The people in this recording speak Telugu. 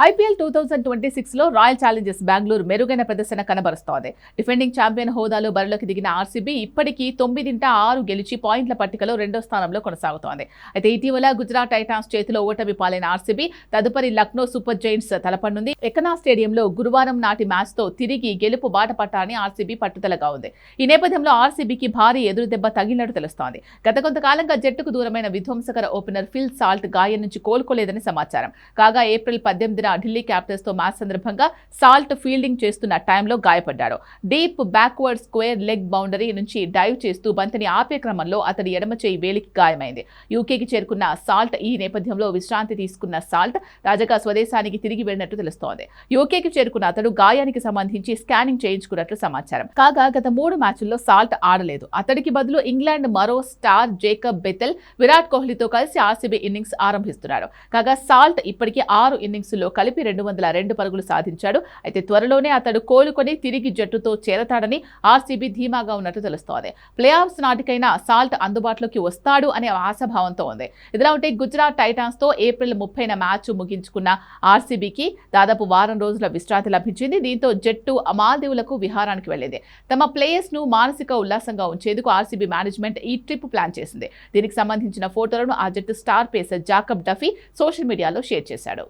ఐపీఎల్ 2026లో రాయల్ ఛాలెంజర్స్ బెంగళూరు మెరుగైన ప్రదర్శన కనబరుస్తోంది. డిఫెండింగ్ ఛాంపియన్ హోదాలో బరిలోకి దిగిన ఆర్సీబీ ఇప్పటికీ 9-6 గెలిచి పాయింట్ల పట్టికలో రెండో స్థానంలో కొనసాగుతోంది. అయితే ఇటీవల గుజరాత్ టైటాన్స్ చేతిలో ఓటమి పాలైన ఆర్సీబీ తదుపరి లక్నో సూపర్ జైంట్స్ తలపనుంది. ఎకనా స్టేడియంలో గురువారం నాటి మ్యాచ్తో తిరిగి గెలుపు బాట పట్టాలని ఆర్సీబీ పట్టుదలగా ఉంది. ఈ నేపథ్యంలో ఆర్సీబీకి భారీ ఎదురుదెబ్బ తగిలినట్టు తెలుస్తోంది. గత కొంతకాలంగా జట్టుకు దూరమైన విధ్వంసకర ఓపెనర్ ఫిల్ సాల్ట్ గాయం నుంచి కోలుకోలేదని సమాచారం. కాగా ఏప్రిల్ 18 ఢిల్లీ క్యాపిటల్స్ తో మ్యాచ్ సందర్భంగా సాల్ట్ ఫీల్డింగ్ చేస్తున్న టైంలో గాయపడ్డాడు. Deep backward square leg boundary నుంచి డైవ్ చేస్తూ బంతిని ఆపే క్రమంలో అతడి ఎడమ చేయి వేలికి గాయమైంది. యూకేకి చేరుకున్న సాల్ట్ ఈ నేపథ్యంలో విశ్రాంతి తీసుకున్న సాల్ట్ తాజాగా స్వదేశానికి తిరిగి వెళ్లినట్టు తెలుస్తోంది. యూకేకి చేరుకున్న అతడు గాయానికి సంబంధించి స్కానింగ్ చేయించుకున్నట్లు సమాచారం. కాగా గత 3 మ్యాచ్ల్లో సాల్ట్ ఆడలేదు. అతడికి బదులు ఇంగ్లాండ్ మరో స్టార్ జేకబ్ బెథెల్ విరాట్ కోహ్లీతో కలిసి ఆర్సీబీ ఇన్నింగ్స్ ఆరంభిస్తున్నాడు. కాగా సాల్ట్ ఇప్పటికీ 6 ఇన్నింగ్స్లో కలిపి 202 పరుగులు సాధించాడు. అయితే త్వరలోనే అతడు కోలుకొని తిరిగి జట్టుతో చేరతాడని ఆర్సీబీ ధీమాగా ఉన్నట్టు తెలుస్తోంది. ప్లే ఆఫ్స్ నాటికైనా సాల్ట్ అందుబాటులోకి వస్తాడు అనే ఆశాభావంతో ఉంది. ఇదిలా ఉంటే గుజరాత్ టైటాన్స్ తో ఏప్రిల్ 30న మ్యాచ్ ముగించుకున్న ఆర్సీబీకి దాదాపు వారం రోజుల విశ్రాంతి లభించింది. దీంతో జట్టు మాల్దీవులకు విహారానికి వెళ్లింది. తమ ప్లేయర్స్ ను మానసిక ఉల్లాసంగా ఉంచేందుకు ఆర్సీబీ మేనేజ్మెంట్ ఈ ట్రిప్ ప్లాన్ చేసింది. దీనికి సంబంధించిన ఫోటోలను ఆ జట్టు star pacer Jacob Duffy social మీడియాలో షేర్ చేశాడు.